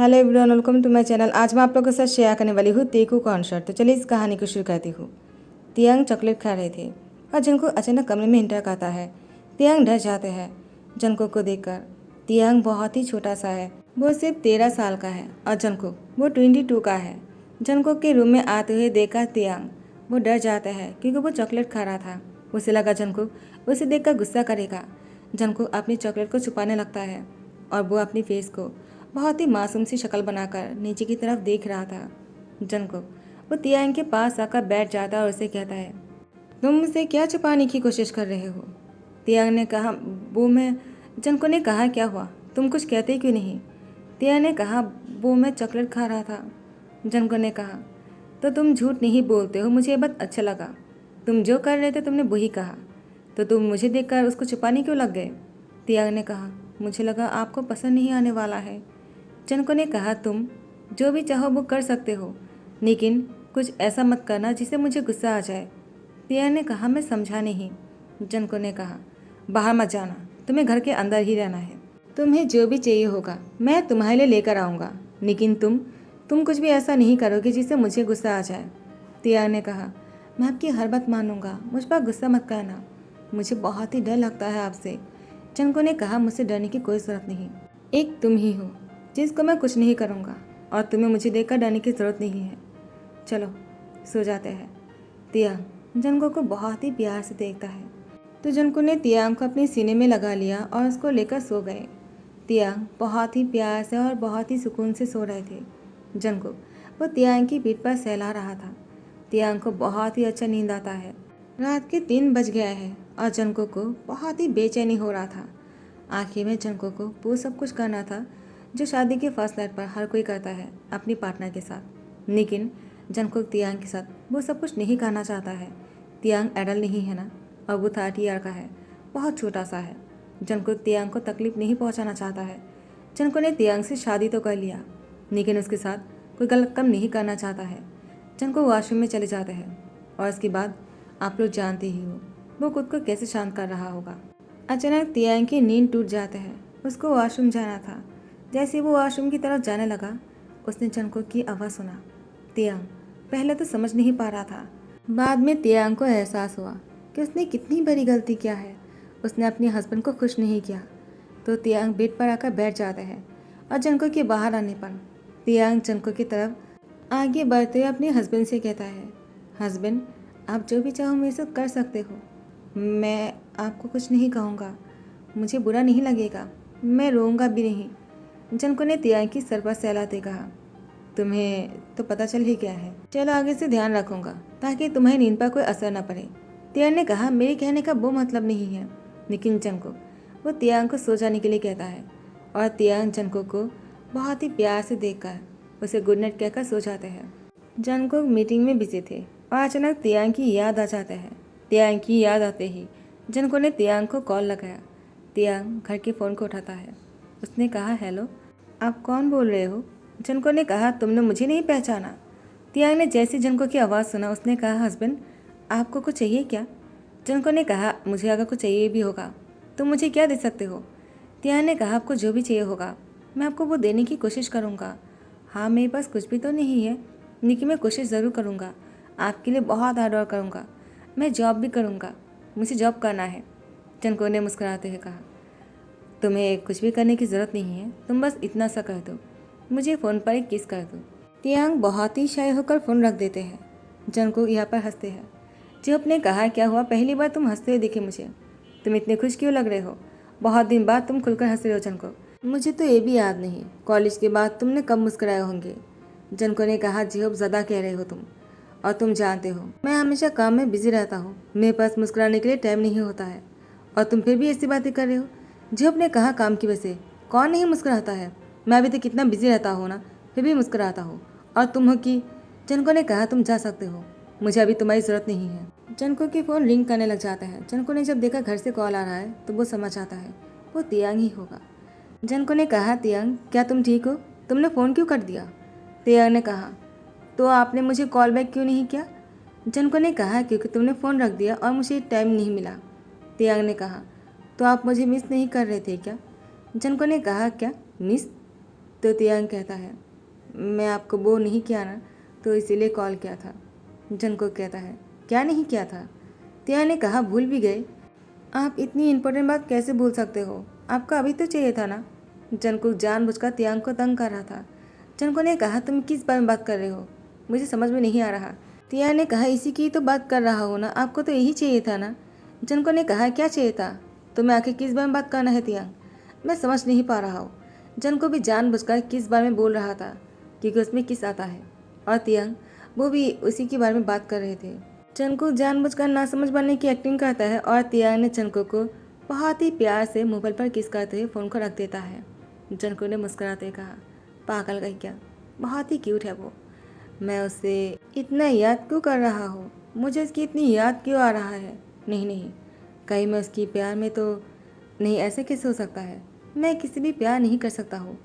Hello everyone, welcome to my channel. आज मैं आप लोगों के साथ शेयर करने वाली हूँ तेकू कॉन्सर्ट। तो चलिए इस कहानी को शुरू करती हूँ। तियांग चॉकलेट खा रहे थे और जंको अचानक कमरे में इंटर आता है। तियांग डर जाते हैं जंको को देखकर। तियांग बहुत ही छोटा सा है, वो सिर्फ 13 साल का है और जंको वो 22 का है। जंको के रूम में आते हुए देखा तियांग वो डर जाता है क्योंकि वो चॉकलेट खा रहा था। उसे लगा जंको उसे देखकर गुस्सा करेगा। जंको अपनी चॉकलेट को छुपाने लगता है और वो अपनी फेस को बहुत ही मासूम सी शक्ल बनाकर नीचे की तरफ देख रहा था। जंको वो तियांग के पास आकर बैठ जाता है और उसे कहता है, तुम मुझसे क्या छुपाने की कोशिश कर रहे हो? तियांग ने कहा, वो मैं। जंको ने कहा, क्या हुआ, तुम कुछ कहते क्यों नहीं? तियांग ने कहा, वो मैं चॉकलेट खा रहा था। जंको ने कहा, तो तुम झूठ नहीं बोलते हो, मुझे ये बात अच्छा लगा। तुम जो कर रहे थे तुमने वही कहा, तो तुम मुझे देखकर उसको छुपाने क्यों लग गए? तियांग ने कहा, मुझे लगा आपको पसंद नहीं आने वाला है। जंको ने कहा, तुम जो भी चाहो वो कर सकते हो, लेकिन कुछ ऐसा मत करना जिससे मुझे गुस्सा आ जाए। तियांग ने कहा, मैं समझा नहीं। जंको ने कहा, बाहर मत जाना, तुम्हें घर के अंदर ही रहना है। तुम्हें जो भी चाहिए होगा मैं तुम्हारे लिए लेकर आऊँगा, लेकिन तुम कुछ भी ऐसा नहीं करोगे जिससे मुझे गुस्सा आ जाए। तियांग ने कहा, मैं आपकी हर बात मानूंगा, मुझ पर गुस्सा मत करना, मुझे बहुत ही डर लगता है आपसे। जंको ने कहा, मुझसे डरने की कोई ज़रूरत नहीं, एक तुम ही हो जिसको मैं कुछ नहीं करूँगा और तुम्हें मुझे देखकर डरने की ज़रूरत नहीं है। चलो सो जाते हैं। तियांग जंको को बहुत ही प्यार से देखता है तो जंको ने तियांग को अपने सीने में लगा लिया और उसको लेकर सो गए। तियांग बहुत ही प्यार से और बहुत ही सुकून से सो रहे थे। जंको वो तियांग की पीठ पर सहला रहा था। तियांग को बहुत ही अच्छा नींद आता है। रात के 3 बज गया है और जंको को बहुत ही बेचैनी हो रहा था। आखिर में जंको को वो सब कुछ करना था जो शादी के फर्स्ट नाइट पर हर कोई करता है अपनी पार्टनर के साथ, लेकिन जंको तियांग के साथ वो सब कुछ नहीं करना चाहता है। तियांग एडल्ट नहीं है ना, और वो 30 ईयर का है, बहुत छोटा सा है। जंको तियांग को तकलीफ नहीं पहुंचाना चाहता है। जंको ने तियांग से शादी तो कर लिया, लेकिन उसके साथ कोई गलत काम नहीं करना चाहता है। जंको वॉशरूम में चले जाते हैं और इसके बाद आप लोग जानते ही हो वो खुद को कैसे शांत कर रहा होगा। अचानक तियांग की नींद टूट जाते हैं। उसको वॉशरूम जाना था। जैसे वो वॉशरूम की तरफ जाने लगा, उसने जंको की आवाज़ सुना। तियांग पहले तो समझ नहीं पा रहा था, बाद में तियांग को एहसास हुआ कि उसने कितनी बड़ी गलती किया है। उसने अपने हस्बैंड को खुश नहीं किया। तो तियांग बेड पर आकर बैठ जाता है और जंको के बाहर आने पर तियांग जंको की तरफ आगे बढ़ते हुए अपने हस्बैंड से कहता है, हस्बैंड आप जो भी चाहो मेरे से कर सकते हो, मैं आपको कुछ नहीं कहूँगा, मुझे बुरा नहीं लगेगा, मैं रोऊंगा भी नहीं। जंको ने तियांग की सर पर सहलाते कहा, तुम्हें तो पता चल ही गया है, चलो आगे से ध्यान रखूंगा ताकि तुम्हें नींद पर कोई असर न पड़े। तियांग ने कहा, मेरे कहने का वो मतलब नहीं है। लेकिन जंको वो तियांग को सो जाने के लिए कहता है और तियांग जंको को बहुत ही प्यार से देखकर उसे गुड नाइट कहकर सो जाते हैं। जंको मीटिंग में बिजी थे और अचानक तियांग की याद आ जाता है। तियांग की याद आते ही जंको ने तियांग को कॉल लगाया। तियांग घर के फ़ोन को उठाता है। उसने कहा, हेलो, आप कौन बोल रहे हो? जंको ने कहा, तुमने मुझे नहीं पहचाना? तियांग ने जैसे जंको की आवाज़ सुना उसने कहा, हस्बैंड आपको कुछ चाहिए क्या? जंको ने कहा, मुझे अगर कुछ चाहिए भी होगा तो मुझे क्या दे सकते हो? तियांग ने कहा, आपको जो भी चाहिए होगा मैं आपको वो देने की कोशिश करूँगा। हाँ, मेरे पास कुछ भी तो नहीं है, लेकिन मैं कोशिश ज़रूर करूँगा, आपके लिए बहुत हार्ड वर्क करूँगा, मैं जॉब भी करूँगा, मुझे जॉब करना है। जंको ने मुस्कुराते हुए कहा, तुम्हें कुछ भी करने की ज़रूरत नहीं है, तुम बस इतना सा कर दो, मुझे फ़ोन पर एक किस कर दो। तियांग बहुत ही शाय होकर फ़ोन रख देते हैं। जंको यहाँ पर हंसते हैं। जियोप ने कहा, क्या हुआ, पहली बार तुम हंसते हुए दिखे मुझे, तुम इतने खुश क्यों लग रहे हो? बहुत दिन बाद तुम खुलकर हंस रहे हो जंको। मुझे तो ये भी याद नहीं कॉलेज के बाद तुमने कब मुस्कुराए होंगे। जंको ने कहा, जियोप ज़्यादा कह रहे हो तुम, और तुम जानते हो मैं हमेशा काम में बिजी रहता हूँ, मेरे पास मुस्कुराने के लिए टाइम नहीं होता है, और तुम फिर भी ऐसी बातें कर रहे हो। जियोप ने कहा, काम की वजह से कौन नहीं मुस्कुराता है, मैं भी तो कितना बिजी रहता हूँ ना, फिर भी मुस्कुराता हूँ, और तुम हो कि। जंको ने कहा, तुम जा सकते हो, मुझे अभी तुम्हारी ज़रूरत नहीं है। जंको की फ़ोन रिंग करने लग जाता है। जंको ने जब देखा घर से कॉल आ रहा है तो वो समझ आता है वो तियांग ही होगा। जंको ने कहा, तियांग क्या तुम ठीक हो, तुमने फ़ोन क्यों कर दिया? तियांग ने कहा, तो आपने मुझे कॉल बैक क्यों नहीं किया? जंको ने कहा, क्योंकि तुमने फ़ोन रख दिया और मुझे टाइम नहीं मिला। तियांग ने कहा, तो आप मुझे मिस नहीं कर रहे थे क्या? जंको ने कहा, क्या मिस? तो तियांग कहता है, मैं आपको वो नहीं किया ना, तो इसीलिए कॉल किया था। जंगकुक कहता है, क्या नहीं किया था? तियांग ने कहा, भूल भी गए? आप इतनी इम्पोर्टेंट बात कैसे भूल सकते हो? आपका अभी तो चाहिए था ना। जंगकुक जानबूझकर तियांग को तंग कर रहा था। जंगकुक ने कहा, तुम किस बारे में बात कर रहे हो? मुझे समझ में नहीं आ रहा। तियांग ने कहा, इसी की तो बात कर रहा हो ना, आपको तो यही चाहिए था ना। जंगकुक ने कहा, क्या चाहिए था? तुम्हें आखिर किस बारे में बात करना है तियांग? मैं समझ नहीं पा रहा हूँ। जंगकुक भी जानबूझकर किस बारे में बोल रहा था, क्योंकि उसमें किस आता है, और तियांग वो भी उसी के बारे में बात कर रहे थे। जंगकुक जानबूझकर नासमझ बनने की एक्टिंग करता है और तियांग ने जंगकुक को बहुत ही प्यार से मोबाइल पर किस करते हुए फ़ोन को रख देता है। जंगकुक ने मुस्कुराते हुए कहा, पागल कहीं क्या, बहुत ही क्यूट है वो। मैं उससे इतना याद क्यों कर रहा हूँ? मुझे उसकी इतनी याद क्यों आ रहा है? नहीं नहीं, कहीं मैं उसकी प्यार में तो नहीं, ऐसे कैसे हो सकता है? मैं किसी भी प्यार नहीं कर सकता हूँ।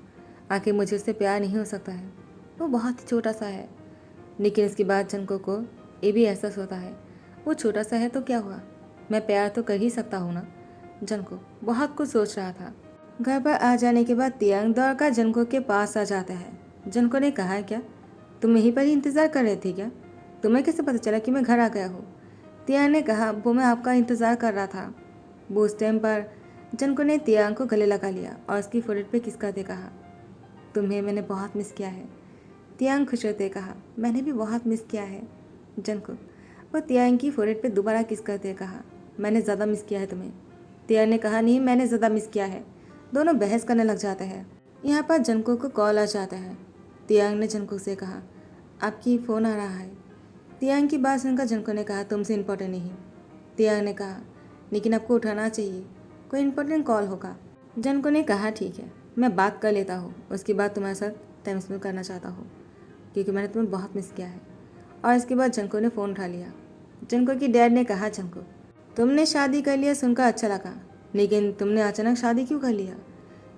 आखिर मुझे उससे प्यार नहीं हो सकता है, वो बहुत ही छोटा सा है। लेकिन इसके बाद जंगकुक को ये भी एहसास होता है, वो छोटा सा है तो क्या हुआ, मैं प्यार तो कर ही सकता हूँ ना। जंगकुक बहुत कुछ सोच रहा था। घर पर आ जाने के बाद तियांग दौड़कर जंगकुक के पास आ जाता है। जंगकुक ने कहा, क्या तुम यहीं पर ही इंतज़ार कर रहे थे क्या? तुम्हें कैसे पता चला कि मैं घर आ गया हूँ? तियांग ने कहा, वो मैं आपका इंतज़ार कर रहा था। वो उस टाइम पर जंगकुक ने तियांग को गले लगा लिया और उसकी फोrehead पे किस करते कहा, तुम्हें मैंने बहुत मिस किया है। तियांग खुश होते कहा, मैंने भी बहुत मिस किया है। जंगकुक वो तियांग की फोrehead पे दोबारा किस करते कहा, मैंने ज़्यादा मिस किया है तुम्हें। तियांग ने कहा, नहीं मैंने ज़्यादा मिस किया है। दोनों बहस करने लग जाते हैं। यहाँ पर जंगकुक को कॉल आ जाता है। तियांग ने जंगकुक से कहा, आपकी फ़ोन आ रहा है। तियांग की बात सुनकर जंगकुक ने कहा, तुमसे इम्पोर्टेंट नहीं। तियांग ने कहा, लेकिन आपको उठाना चाहिए, कोई इम्पोर्टेंट कॉल होगा। जंगकुक ने कहा, ठीक है मैं बात कर लेता हूँ, उसके बाद तुम्हारे साथ टाइम स्पेंड करना चाहता हूँ, क्योंकि मैंने तुम्हें बहुत मिस किया है। और इसके बाद जंगकुक ने फ़ोन उठा लिया। जंगकुक की डैड ने कहा, जंगकुक तुमने शादी कर लिया सुनकर अच्छा लगा, लेकिन तुमने अचानक शादी क्यों कर लिया?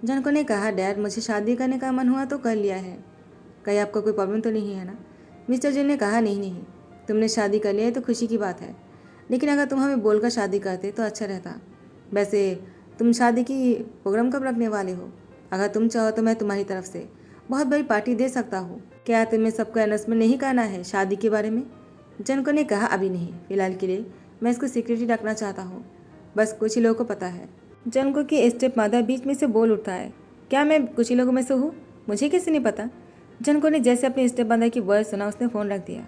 जंगकुक ने कहा, डैड मुझे शादी करने का मन हुआ तो कर लिया है, कहीं आपको कोई प्रॉब्लम तो नहीं है ना? मिस्टर जिन ने कहा, नहीं नहीं, तुमने शादी कर लिया है तो खुशी की बात है, लेकिन अगर तुम हमें बोलकर शादी करते तो अच्छा रहता। वैसे तुम शादी की प्रोग्राम कब रखने वाले हो? अगर तुम चाहो तो मैं तुम्हारी तरफ से बहुत बड़ी पार्टी दे सकता हूँ। क्या तुम्हें सबको अनाउंसमेंट नहीं करना है शादी के बारे में? जंगकुक ने कहा, अभी नहीं, फिलहाल के लिए मैं इसको सीक्रेट ही रखना चाहता हूँ, बस कुछ ही लोगों को पता है। जंगकुक की स्टेप मदर बीच में से बोल उठता है, क्या मैं कुछ ही लोगों में से हूँ? मुझे कैसे नहीं पता? जंगकुक ने जैसे अपने स्टेप मदर की वर्ड सुना उसने फ़ोन रख दिया।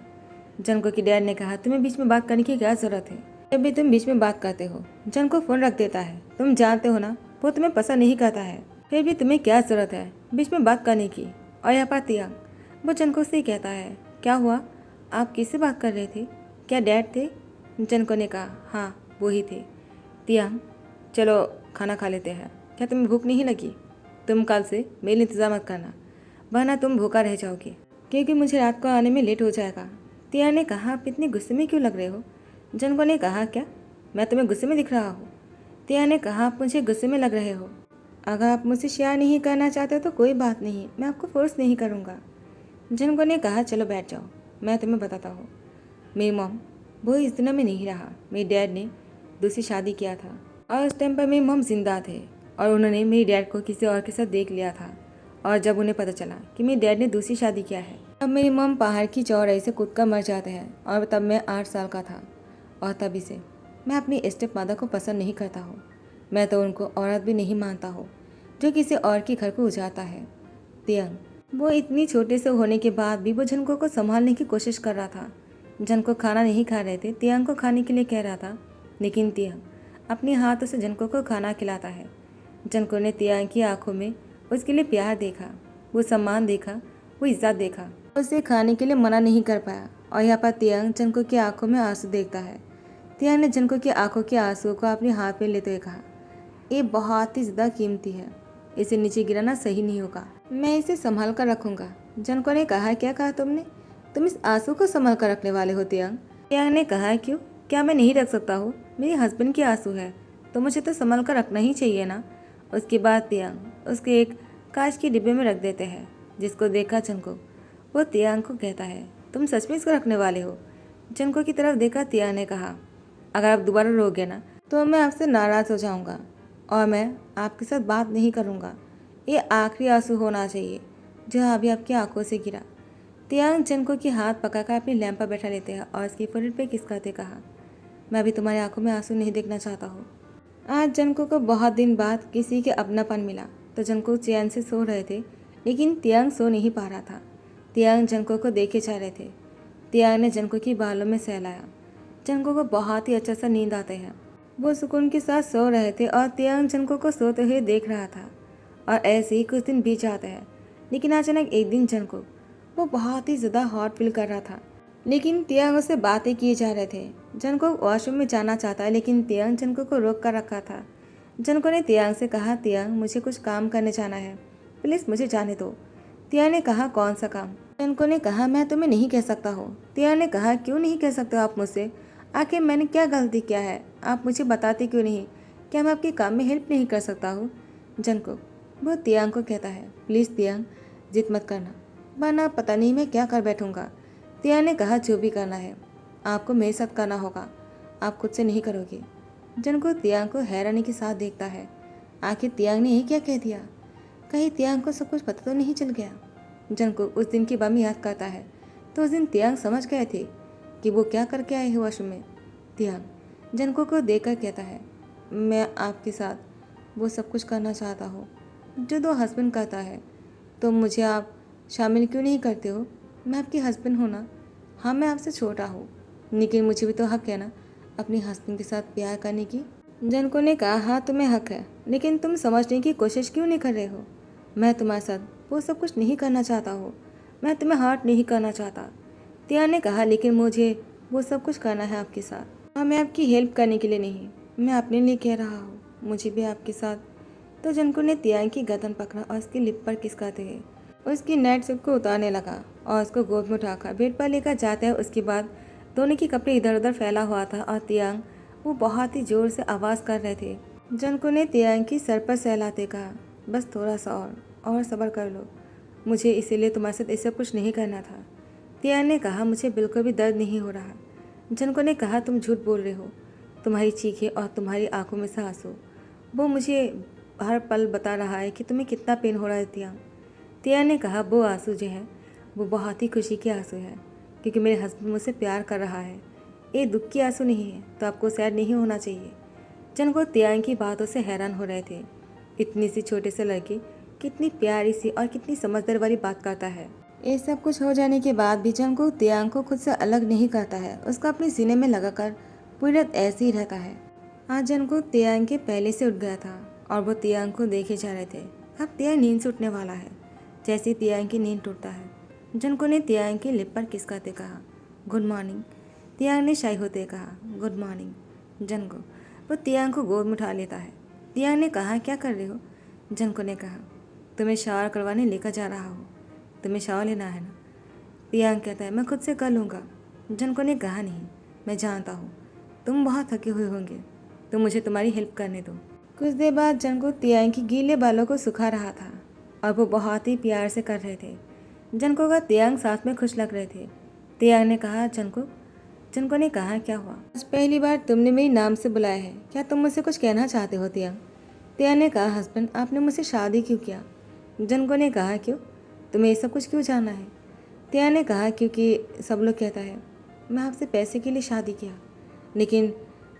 जंगकुक की डैड ने कहा, तुम्हें बीच में बात करने की क्या ज़रूरत है? जब भी तुम बीच में बात करते हो। जंगकुक फ़ोन रख देता है, तुम जानते हो ना वो तुम्हें पसंद नहीं करता है, फिर भी तुम्हें क्या ज़रूरत है बीच में बात करने की? और यहाँ पर तियांग वो जंगकुक से कहता है, क्या हुआ, आप किससे बात कर रहे थे? क्या डैड थे? जंगकुक ने कहा, हाँ वो ही थे। तियांग चलो खाना खा लेते हैं, क्या तुम्हें भूख नहीं लगी? तुम कल से मेल इंतज़ार मत करना, वरना तुम भूखा रह जाओगे, क्योंकि मुझे रात को आने में लेट हो जाएगा। तियांग ने कहा, आप इतने गुस्से में क्यों लग रहे हो? जंगकुक ने कहा, क्या मैं तुम्हें गुस्से में दिख रहा हूँ? तियांग ने कहा, आप मुझे गुस्से में लग रहे हो। अगर आप मुझसे शेयर नहीं करना चाहते तो कोई बात नहीं, मैं आपको फोर्स नहीं करूँगा। जंगकुक ने कहा, चलो बैठ जाओ, मैं तुम्हें बताता हूँ। मेरी मॉम वो इस दुनिया में नहीं रहा, मेरे डैड ने दूसरी शादी किया था, और उस टाइम पर मेरी मॉम जिंदा थे, और उन्होंने मेरे डैड को किसी और के साथ देख लिया था। और जब उन्हें पता चला कि मेरे डैड ने दूसरी शादी किया है, तब मेरी मॉम पहाड़ की चौड़ाई से कूद कर मर जाते हैं, और तब मैं 8 साल का था। और तभी से मैं अपनी स्टेप मदर को पसंद नहीं करता हूँ। मैं तो उनको औरत भी नहीं मानता हूँ जो किसी और के घर को उजाड़ता है। तियांग वो इतनी छोटे से होने के बाद भी वो जंगकुक को संभालने की कोशिश कर रहा था। जंगकुक खाना नहीं खा रहे थे, तियांग को खाने के लिए कह रहा था, लेकिन तियांग अपने हाथों से जंगकुक को खाना खिलाता है। जंगकुक ने तियांग की आंखों में उसके लिए प्यार देखा, वो सम्मान देखा, वो इज्जत देखा, उसे खाने के लिए मना नहीं कर पाया। और यहाँ पर तियांग जंगकुक की आंखों में आंसू देखता है। तियांग ने जंगकुक की आंखों के आंसू को अपने हाथ में लेते हुए कहा, ये बहुत ही ज़्यादा कीमती है, इसे नीचे गिराना सही नहीं होगा, मैं इसे संभाल कर रखूँगा। जंगकुक ने कहा, क्या कहा तुमने? तुम इस आंसू को संभाल कर रखने वाले हो तियांग? तियांग ने कहा, क्यों, क्या मैं नहीं रख सकता हूँ? मेरे हस्बैंड के आंसू है तो मुझे तो संभाल कर रखना ही चाहिए ना। उसके बाद तियांग उसके एक कांच के डिब्बे में रख देते हैं, जिसको देखा जंगकुक वो तियांग को कहता है, तुम सच में इसको रखने वाले हो? जंगकुक की तरफ देखा तियांग ने कहा, अगर आप दोबारा रोगे ना तो मैं आपसे नाराज़ हो जाऊंगा और मैं आपके साथ बात नहीं करूंगा। ये आखिरी आंसू होना चाहिए, जो अभी आपकी आंखों से गिरा। तियांग जनको की हाथ पकड़कर अपनी लैंप पर बैठा लेते हैं और उसकी फोrehead पे किस करते कहा, मैं अभी तुम्हारी आंखों में आंसू नहीं देखना चाहता हूँ। आज जनको को बहुत दिन बाद किसी के अपनापन मिला तो जनको चैन से सो रहे थे, लेकिन तियांग सो नहीं पा रहा था। तियांग जनको को देखे जा रहे थे। तियांग ने जनको की बालों में सहलाया। जनको को बहुत ही अच्छा सा नींद आते हैं। वो सुकून के साथ सो रहे थे और तियांग जनको को सोते हुए देख रहा था। और ऐसे ही कुछ दिन बीत जाते हैं, लेकिन अचानक एक दिन जनको वो बहुत ही ज़्यादा हॉट फील कर रहा था। लेकिन तियांग उससे बातें किए जा रहे थे। जनको वॉशरूम में जाना चाहता है, लेकिन तियांग जनको को रोक कर रखा था। जनको ने तियांग से कहा, तियांग मुझे कुछ काम करने जाना है, प्लीज़ मुझे जाने दो। तियांग ने कहा, कौन सा काम? जनको ने कहा, मैं तुम्हें नहीं कह सकता हूँ। तियांग ने कहा, क्यों नहीं कह सकते हो आप मुझसे? आखिर मैंने क्या गलती किया है? आप मुझे बताते क्यों नहीं? क्या मैं आपके काम में हेल्प नहीं कर सकता हूँ? जनको वो तियांग को कहता है, प्लीज़ तियांग जिद मत करना, वरना पता नहीं मैं क्या कर बैठूंगा। तियांग ने कहा, जो भी करना है आपको मेरे साथ करना होगा, आप खुद से नहीं करोगे। जनको तियांग को हैरानी के साथ देखता है। आखिर तियांग ने ये क्या कह दिया? कहीं तियांग को सब कुछ पता तो नहीं चल गया? जनको उस दिन की बात याद करता है तो उस दिन तियांग समझ गए थे कि वो क्या करके आए हैं वॉशरूम में। तियांग जनको को देखकर कहता है, मैं आपके साथ वो सब कुछ करना चाहता हूँ जो दो हस्बैंड करता है, तो मुझे आप शामिल क्यों नहीं करते हो? मैं आपकी हस्बैंड हूँ ना। हाँ, मैं आपसे छोटा हूँ, लेकिन मुझे भी तो हक है ना अपने हस्बैंड के साथ प्यार करने की। जनको ने कहा, हाँ तुम्हें हक है, लेकिन तुम समझने की कोशिश क्यों नहीं कर रहे हो? मैं तुम्हारे साथ वो सब कुछ नहीं करना चाहता हूँ, मैं तुम्हें हर्ट नहीं करना चाहता। तियांग ने कहा, लेकिन मुझे वो सब कुछ करना है आपके साथ। हाँ, मैं आपकी हेल्प करने के लिए नहीं, मैं अपने लिए कह रहा हूँ, मुझे भी आपके साथ। तो जनको ने तियांग की गर्दन पकड़ा और उसकी लिप पर किसकाते हुए उसकी नाइट सूट को उतारने लगा और उसको गोद में उठाकर बेड पर लेकर जाते हैं। उसके बाद दोनों के कपड़े इधर उधर फैला हुआ था और तियांग वो बहुत ही जोर से आवाज़ कर रहे थे। जनको ने तियांग की सर पर सहलाते कहा, बस थोड़ा सा और सब्र कर लो, मुझे इसीलिए तुम्हारे साथ ये सब कुछ नहीं करना था। तियांग ने कहा, मुझे बिल्कुल भी दर्द नहीं हो रहा। जनको ने कहा, तुम झूठ बोल रहे हो, तुम्हारी चीखें और तुम्हारी आंखों में से आंसू वो मुझे हर पल बता रहा है कि तुम्हें कितना पेन हो रहा है। तियांग ने कहा, वो आंसू जो है वो बहुत ही खुशी के आंसू है, क्योंकि मेरे हस्बैंड मुझसे प्यार कर रहा है। ये दुख की आंसू नहीं है, तो आपको सैड नहीं होना चाहिए। जनको तियांग की बातों से हैरान हो रहे थे। इतनी सी छोटे से लड़की कितनी प्यारी सी और कितनी समझदार वाली बात करता है। ये सब कुछ हो जाने के बाद भी जनको तियांग को खुद से अलग नहीं करता है, उसका अपने सीने में लगाकर पूरी रात ऐसे ही रहता है। आज जनको तियांग के पहले से उठ गया था और वो तियांग को देखे जा रहे थे। अब तियांग नींद से उठने वाला है। जैसे ही तियांग की नींद टूटता है, जनको ने तियांग के लिप पर किस करते कहा, गुड मॉर्निंग। तियांग ने शाय होते कहा, गुड मॉर्निंग। जनको वो तियांग को गोद में उठा लेता है। तियांग ने कहा, क्या कर रहे हो? जनको ने कहा, तुम्हें शावर करवाने लेकर जा रहा हूँ, तुम्हें शावर लेना है ना? तियांग कहता है, मैं खुद से कर लूँगा। जनको ने कहा, नहीं, मैं जानता हूँ तुम बहुत थके हुए होंगे, तो मुझे तुम्हारी हेल्प करने दो। कुछ देर बाद जनको तियांग की गीले बालों को सुखा रहा था और वो बहुत ही प्यार से कर रहे थे। जनको का तियांग साथ में खुश लग रहे थे। तियांग ने कहा, जनको ने कहा, क्या हुआ? आज पहली बार तुमने मेरी नाम से बुलाया है, क्या तुम मुझसे कुछ कहना चाहते हो? तियांग ने कहा, हस्बैंड आपने मुझसे शादी क्यों किया? जनको ने कहा, क्यों, तुम्हें ये सब कुछ क्यों जानना है? तियांग ने कहा, क्योंकि सब लोग कहता है मैं आपसे पैसे के लिए शादी किया, लेकिन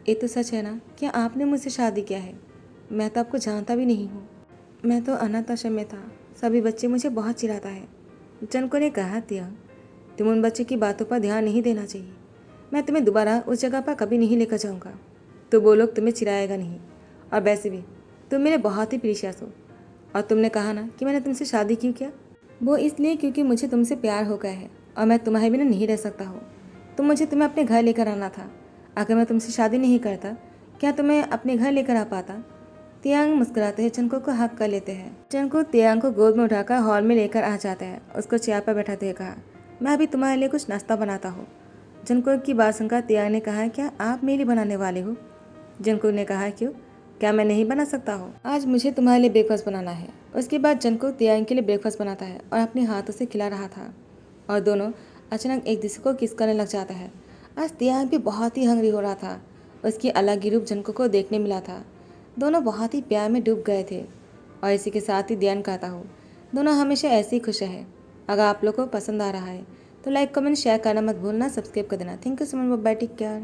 ये तो सच है ना, क्या आपने मुझसे शादी किया है? मैं तो आपको जानता भी नहीं हूँ, मैं तो अनाथ आश्रम में था, सभी बच्चे मुझे बहुत चिढ़ाता है। जनको ने कहा, तियांग तुम उन बच्चों की बातों पर ध्यान नहीं देना चाहिए, मैं तुम्हें दोबारा उस जगह पर कभी नहीं लेकर जाऊँगा, तो वो लोग तुम्हें चिढ़ाएगा नहीं। और वैसे भी तुम मेरे बहुत ही प्रीशियस हो। और तुमने कहा ना कि मैंने तुमसे शादी क्यों किया, वो इसलिए क्योंकि मुझे तुमसे प्यार हो गया है और मैं तुम्हारे बिना नहीं रह सकता हूँ। तो मुझे तुम्हें अपने घर लेकर आना था। अगर मैं तुमसे शादी नहीं करता, क्या तुम्हें अपने घर लेकर आ पाता? तियांग मुस्कुराते हैं, जनको को हक कर लेते हैं। जनको तियांग को गोद में उठाकर हॉल में लेकर आ जाता है। उसको चेयर पर बैठाते हुए कहा, मैं अभी तुम्हारे लिए कुछ नाश्ता बनाता हूँ। जनको की बात सुनकर तियांग ने कहा, क्या आप मेरे लिए बनाने वाले हो? जनको ने कहा, क्यों, क्या मैं नहीं बना सकता हूँ? आज मुझे तुम्हारे लिए ब्रेकफास्ट बनाना है। उसके बाद जनको तियांग के लिए ब्रेकफास्ट बनाता है और अपने हाथों से खिला रहा था और दोनों अचानक एक दूसरे को किस करने लग जाता है। आज तियांग भी बहुत ही हंगरी हो रहा था। उसकी अलग ही रूप जनको को देखने मिला था। दोनों बहुत ही प्यार में डूब गए थे। और इसी के साथ ही ध्यान कहता हूँ, दोनों हमेशा ऐसे ही खुश रहे। अगर आप लोग को पसंद आ रहा है तो लाइक कमेंट शेयर करना मत भूलना, सब्सक्राइब कर देना। Thank you so much, bye, take care.